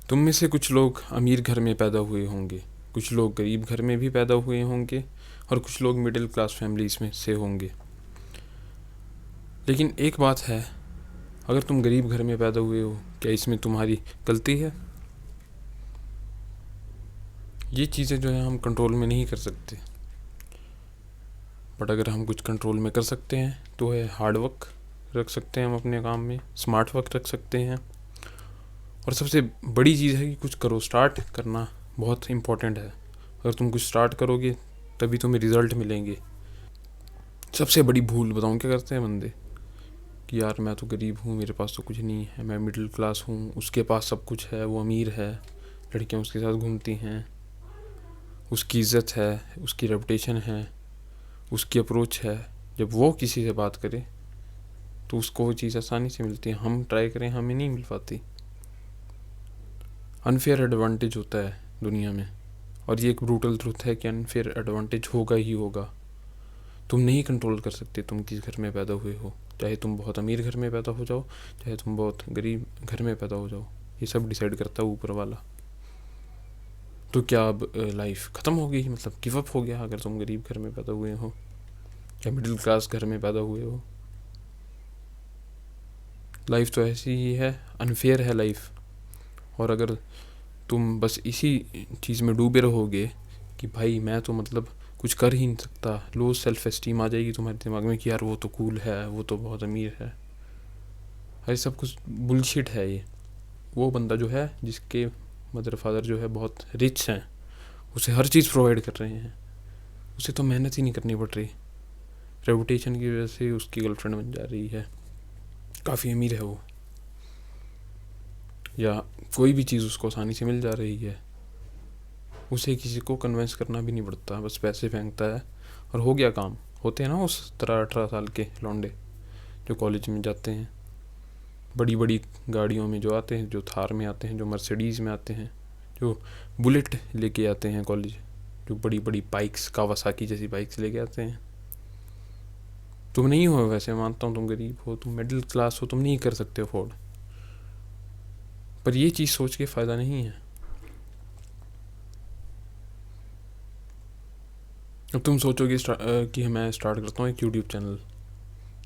तुम में से कुछ लोग अमीर घर में पैदा हुए होंगे, कुछ लोग गरीब घर में भी पैदा हुए होंगे और कुछ लोग मिडिल क्लास फैमिलीज़ में से होंगे। लेकिन एक बात है, अगर तुम गरीब घर में पैदा हुए हो, क्या इसमें तुम्हारी गलती है? ये चीज़ें जो है हम कंट्रोल में नहीं कर सकते, बट अगर हम कुछ कंट्रोल में कर सकते हैं तो है हार्ड वर्क रख सकते हैं हम अपने काम में, स्मार्ट वर्क रख सकते हैं। और सबसे बड़ी चीज़ है कि कुछ करो, स्टार्ट करना बहुत इम्पोर्टेंट है। अगर तुम कुछ स्टार्ट करोगे तभी तुम्हें रिज़ल्ट मिलेंगे। सबसे बड़ी भूल बताऊँ क्या करते हैं बंदे, कि यार मैं तो गरीब हूँ, मेरे पास तो कुछ नहीं है, मैं मिडिल क्लास हूँ, उसके पास सब कुछ है, वो अमीर है, लड़कियाँ उसके साथ घूमती हैं, उसकी इज़्ज़त है, उसकी रेपुटेशन है, उसकी अप्रोच है। जब वो किसी से बात करे तो उसको वो चीज़ आसानी से मिलती है, हम ट्राई करें हमें नहीं मिल पाती। अनफेयर एडवांटेज होता है दुनिया में, और ये एक ब्रूटल ट्रुथ है कि अनफेयर एडवांटेज होगा ही होगा। तुम नहीं कंट्रोल कर सकते तुम किस घर में पैदा हुए हो, चाहे तुम बहुत अमीर घर में पैदा हो जाओ, चाहे तुम बहुत गरीब घर में पैदा हो जाओ, ये सब डिसाइड करता है ऊपर वाला। तो क्या अब लाइफ ख़त्म हो गई, मतलब गिव अप हो गया अगर तुम गरीब घर में पैदा हुए हो या मिडिल क्लास घर में पैदा हुए हो? लाइफ तो ऐसी ही है, अनफेयर है लाइफ। और अगर तुम बस इसी चीज़ में डूबे रहोगे कि भाई मैं तो मतलब कुछ कर ही नहीं सकता, लो सेल्फ एस्टीम आ जाएगी तुम्हारे दिमाग में कि यार वो तो कूल है, वो तो बहुत अमीर है। अरे सब कुछ बुलशिट है ये। वो बंदा जो है जिसके मदर फादर जो है बहुत रिच हैं, उसे हर चीज़ प्रोवाइड कर रहे हैं, उसे तो मेहनत ही नहीं करनी पड़ रही, रेपुटेशन की वजह से उसकी गर्लफ्रेंड बन जा रही है, काफ़ी अमीर है वो, या कोई भी चीज़ उसको आसानी से मिल जा रही है, उसे किसी को कन्विंस करना भी नहीं पड़ता, बस पैसे फेंकता है और हो गया काम। होते हैं ना उस तरह 18 साल के लौंडे जो कॉलेज में जाते हैं, बड़ी बड़ी गाड़ियों में जो आते हैं, जो थार में आते हैं, जो मर्सिडीज़ में आते हैं, जो बुलेट लेके आते हैं कॉलेज, जो बड़ी बड़ी बाइक्स, कावासाकी जैसी बाइक्स लेके आते हैं। तुम नहीं हो वैसे, मानता हूँ तुम गरीब हो, तुम मिडिल क्लास हो, तुम नहीं कर सकते अफोर्ड, पर ये चीज़ सोच के फ़ायदा नहीं है। अब तुम सोचोगे कि मैं स्टार्ट करता हूँ एक यूट्यूब चैनल।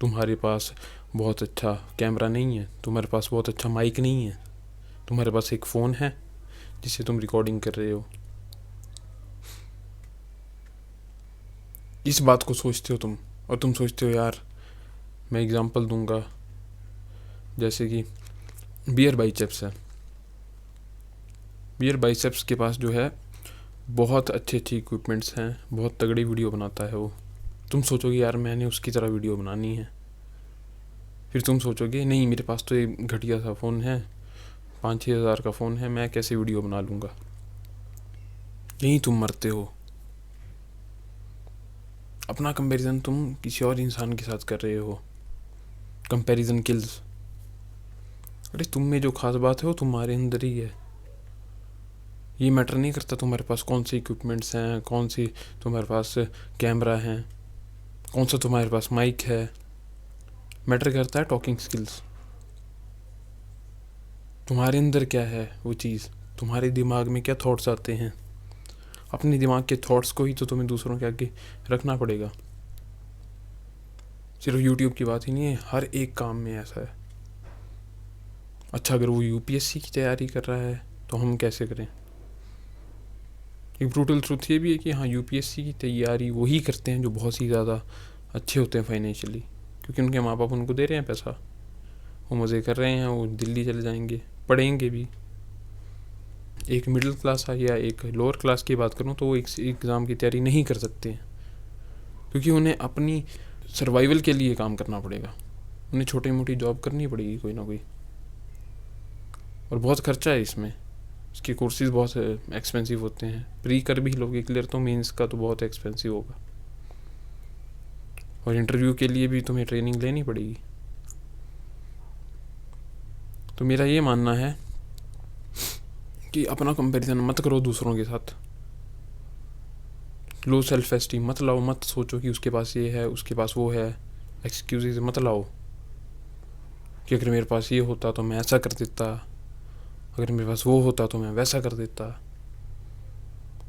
तुम्हारे पास बहुत अच्छा कैमरा नहीं है, तुम्हारे पास बहुत अच्छा माइक नहीं है, तुम्हारे पास एक फ़ोन है जिससे तुम रिकॉर्डिंग कर रहे हो। इस बात को सोचते हो तुम, और तुम सोचते हो यार, मैं एग्ज़ाम्पल दूंगा, जैसे कि बियर बाइसेप्स है। बियर बाइसेप्स के पास जो है बहुत अच्छे अच्छे इक्विपमेंट्स हैं, बहुत तगड़ी वीडियो बनाता है वो। तुम सोचोगे यार मैंने उसकी तरह वीडियो बनानी है। फिर तुम सोचोगे नहीं, मेरे पास तो एक घटिया सा फ़ोन है, 5-6 हज़ार का फ़ोन है, मैं कैसे वीडियो बना लूँगा। यहीं तुम मरते हो। अपना कंपैरिजन तुम किसी और इंसान के साथ कर रहे हो। Comparison kills. अरे तुम में जो खास बात है वो तुम्हारे अंदर ही है। ये मैटर नहीं करता तुम्हारे पास कौन से इक्विपमेंट्स हैं, कौन सी तुम्हारे पास कैमरा है, कौन सा तुम्हारे पास माइक है। मैटर करता है टॉकिंग स्किल्स। तुम्हारे अंदर क्या है वो चीज़, तुम्हारे दिमाग में क्या थॉट्स आते हैं। अपने दिमाग के थॉट्स को ही तो तुम्हें दूसरों के आगे रखना पड़ेगा। सिर्फ यूट्यूब की बात ही नहीं है, हर एक काम में ऐसा है। अच्छा, अगर वो यूपीएससी की तैयारी कर रहा है तो हम कैसे करें? एक ब्रूटल ट्रुथ ये भी है कि हाँ, यूपीएससी की तैयारी वही करते हैं जो बहुत ही ज़्यादा अच्छे होते हैं फाइनेंशियली, क्योंकि उनके माँ बाप उनको दे रहे हैं पैसा, वो मज़े कर रहे हैं, वो दिल्ली चले जाएंगे, पढ़ेंगे भी। एक मिडिल क्लास या एक लोअर क्लास की बात करूँ तो वो एक एग्ज़ाम की तैयारी नहीं कर सकते हैं, क्योंकि उन्हें अपनी सर्वाइवल के लिए काम करना पड़ेगा, उन्हें छोटी मोटी जॉब करनी पड़ेगी कोई ना कोई, और बहुत खर्चा है इसमें। इसके कोर्सेज बहुत एक्सपेंसिव होते हैं, प्री कर भी लोगे क्लियर तो मेंस का तो बहुत एक्सपेंसिव होगा, और इंटरव्यू के लिए भी तुम्हें ट्रेनिंग लेनी पड़ेगी। तो मेरा ये मानना है कि अपना कंपैरिजन मत करो दूसरों के साथ। लो सेल्फ एस्टीम मत लाओ, मत सोचो कि उसके पास ये है, उसके पास वो है। एक्सक्यूजेज मत लाओ कि अगर मेरे पास ये होता तो मैं ऐसा कर देता, अगर मेरे पास वो होता तो मैं वैसा कर देता,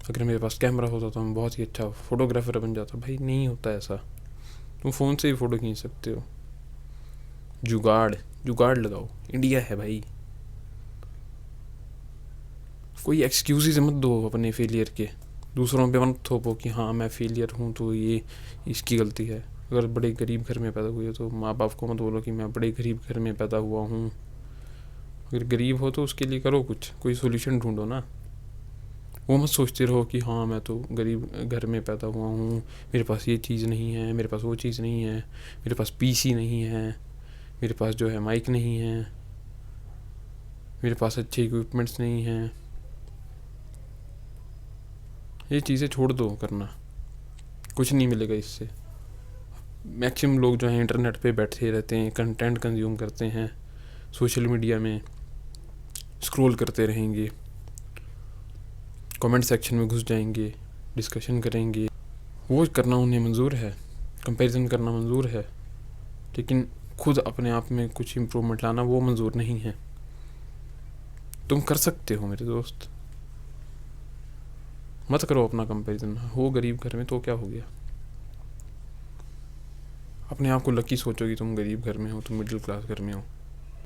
अगर मेरे पास कैमरा होता तो मैं बहुत ही अच्छा फोटोग्राफर बन जाता। भाई नहीं होता ऐसा, तुम फ़ोन से ही फ़ोटो खींच सकते हो। जुगाड़ जुगाड़ लगाओ, इंडिया है भाई। कोई एक्सक्यूज़ मत दो अपने फेलियर के, दूसरों पे मत थोपो कि हाँ मैं फेलियर हूँ तो ये इसकी गलती है। अगर बड़े गरीब घर में पैदा हुए हो तो माँ बाप को मत बोलो कि मैं बड़े गरीब घर में पैदा हुआ हूँ। अगर गरीब हो तो उसके लिए करो कुछ, कोई सोल्यूशन ढूंढो ना। वो मत सोचते रहो कि हाँ मैं तो गरीब घर में पैदा हुआ हूँ, मेरे पास ये चीज़ नहीं है, मेरे पास वो चीज़ नहीं है, मेरे पास पीसी नहीं है, मेरे पास जो है माइक नहीं है, मेरे पास अच्छे इक्विपमेंट्स नहीं हैं। ये चीज़ें छोड़ दो करना, कुछ नहीं मिलेगा इससे। मैक्सिमम लोग जो हैं इंटरनेट पे बैठे रहते हैं, कंटेंट कंज्यूम करते हैं, सोशल मीडिया में स्क्रॉल करते रहेंगे, कमेंट सेक्शन में घुस जाएंगे, डिस्कशन करेंगे। वो करना उन्हें मंजूर है, कंपैरिजन करना मंजूर है, लेकिन खुद अपने आप में कुछ इम्प्रूवमेंट लाना वो मंजूर नहीं है। तुम कर सकते हो मेरे दोस्त, मत करो अपना कंपैरिजन। हो गरीब घर में तो क्या हो गया, अपने आप को लकी सोचो कि तुम गरीब घर में हो, तुम मिडिल क्लास घर में हो।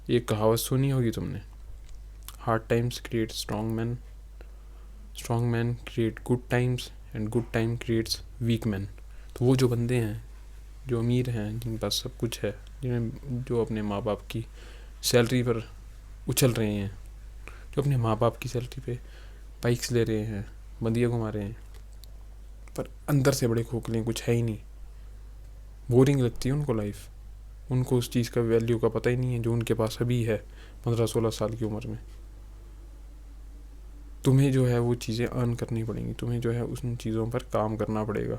एक कहावत सुनी होगी तुमने, hard times create strong man create good times and good time creates weak man. तो वो जो बंदे हैं जो अमीर हैं, जिनके पास सब कुछ है, जिन्हें जो अपने माँ बाप की सैलरी पर उछल रहे हैं, जो अपने माँ बाप की सैलरी पे बाइक्स ले रहे हैं, बंदियाँ घुमा रहे हैं, पर अंदर से बड़े खोखले हैं, कुछ है ही नहीं, बोरिंग लगती है उनको लाइफ। उनको उस चीज़ का वैल्यू का पता ही नहीं है जो उनके पास अभी है 15-16 साल की उम्र में। तुम्हें जो है वो चीज़ें अर्न करनी पड़ेंगी, तुम्हें जो है उन चीज़ों पर काम करना पड़ेगा,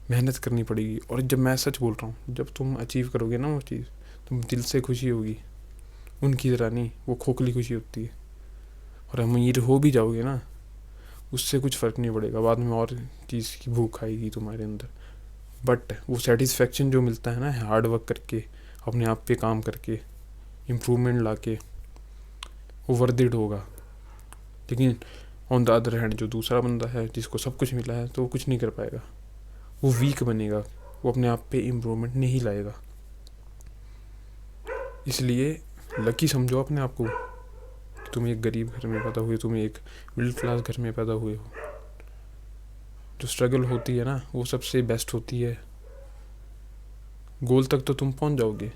मेहनत करनी पड़ेगी। और जब मैं सच बोल रहा हूँ, जब तुम अचीव करोगे ना वो चीज़, तुम दिल से खुशी होगी, उनकी तरह नहीं, वो खोखली खुशी होती है। और अमीर हो भी जाओगे ना, उससे कुछ फ़र्क नहीं पड़ेगा, बाद में और चीज़ की भूख आएगी तुम्हारे अंदर। बट वो सेटिस्फेक्शन जो मिलता है ना हार्ड वर्क करके, अपने आप पे काम करके, इम्प्रूवमेंट ला के, वो वर्थ इट होगा। लेकिन ऑन द अदर हैंड जो दूसरा बंदा है जिसको सब कुछ मिला है, तो वो कुछ नहीं कर पाएगा, वो वीक बनेगा, वो अपने आप पे इम्प्रूवमेंट नहीं लाएगा। इसलिए लकी समझो अपने आप को कि तुम एक गरीब घर में पैदा हुए, तुम एक मिडिल क्लास घर में पैदा हुए हो। जो स्ट्रगल होती है ना वो सबसे बेस्ट होती है। गोल तक तो तुम पहुंच जाओगे,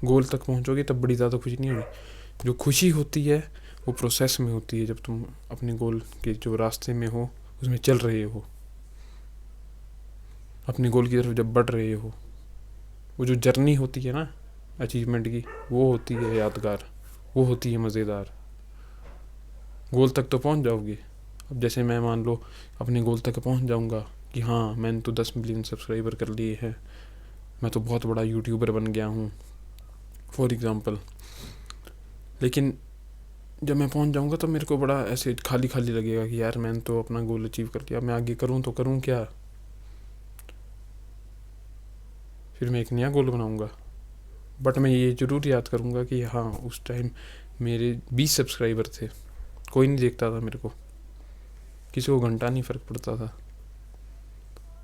गोल तक पहुंचोगे तब बड़ी ज़्यादा खुशी नहीं होगी। जो खुशी होती है वो प्रोसेस में होती है, जब तुम अपने गोल के जो रास्ते में हो उसमें चल रहे हो, अपने गोल की तरफ जब बढ़ रहे हो, वो जो जर्नी होती है ना अचीवमेंट की, वो होती है यादगार, वो होती है मज़ेदार। गोल तक तो पहुंच जाओगे। अब जैसे मैं मान लो अपने गोल तक पहुंच जाऊंगा कि हाँ मैंने तो 10 मिलियन सब्सक्राइबर कर लिए हैं, मैं तो बहुत बड़ा यूट्यूबर बन गया हूँ फॉर एग्ज़ाम्पल। लेकिन जब मैं पहुंच जाऊंगा तो मेरे को बड़ा ऐसे खाली खाली लगेगा कि यार मैंने तो अपना गोल अचीव कर लिया, मैं आगे करूँ तो करूँ क्या। फिर मैं एक नया गोल बनाऊंगा। बट मैं ये ज़रूर याद करूंगा कि हाँ उस टाइम मेरे 20 सब्सक्राइबर थे, कोई नहीं देखता था मेरे को, किसी को घंटा नहीं फ़र्क पड़ता था,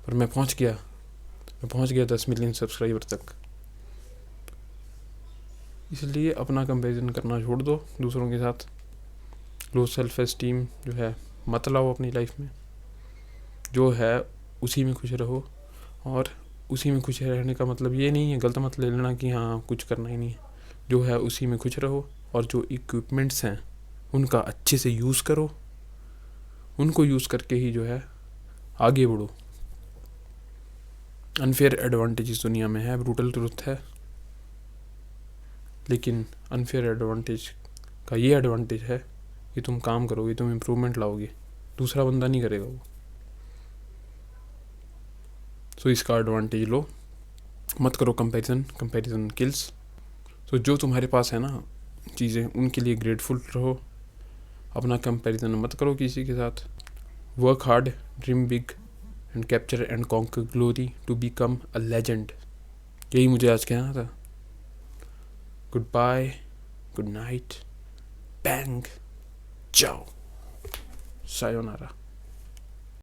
पर मैं पहुंच गया 10 मिलियन सब्सक्राइबर तक। इसलिए अपना कंपैरिजन करना छोड़ दो दूसरों के साथ। लो सेल्फ एस्टीम जो है मत लाओ अपनी लाइफ में, जो है उसी में खुश रहो। और उसी में खुश रहने का मतलब ये नहीं है, गलत मत ले लेना कि हाँ कुछ करना ही नहीं है। जो है उसी में खुश रहो, और जो इक्विपमेंट्स हैं उनका अच्छे से यूज़ करो, उनको यूज़ करके ही जो है आगे बढ़ो। अनफेयर एडवांटेज दुनिया में है, ब्रूटल ट्रुथ है, लेकिन अनफेयर एडवांटेज का ये एडवांटेज है कि तुम काम करोगे, तुम इम्प्रूवमेंट लाओगे, दूसरा बंदा नहीं करेगा वो। सो इसका एडवांटेज लो, मत करो कंपैरिजन किल्स। सो जो तुम्हारे पास है ना चीज़ें, उनके लिए ग्रेटफुल रहो, अपना कंपैरिजन मत करो किसी के साथ। Work hard, dream big and capture and conquer glory to become a legend. यही मुझे आज कहना था। गुड बाय, गुड नाइट, बैंग जाओ सायोनारा।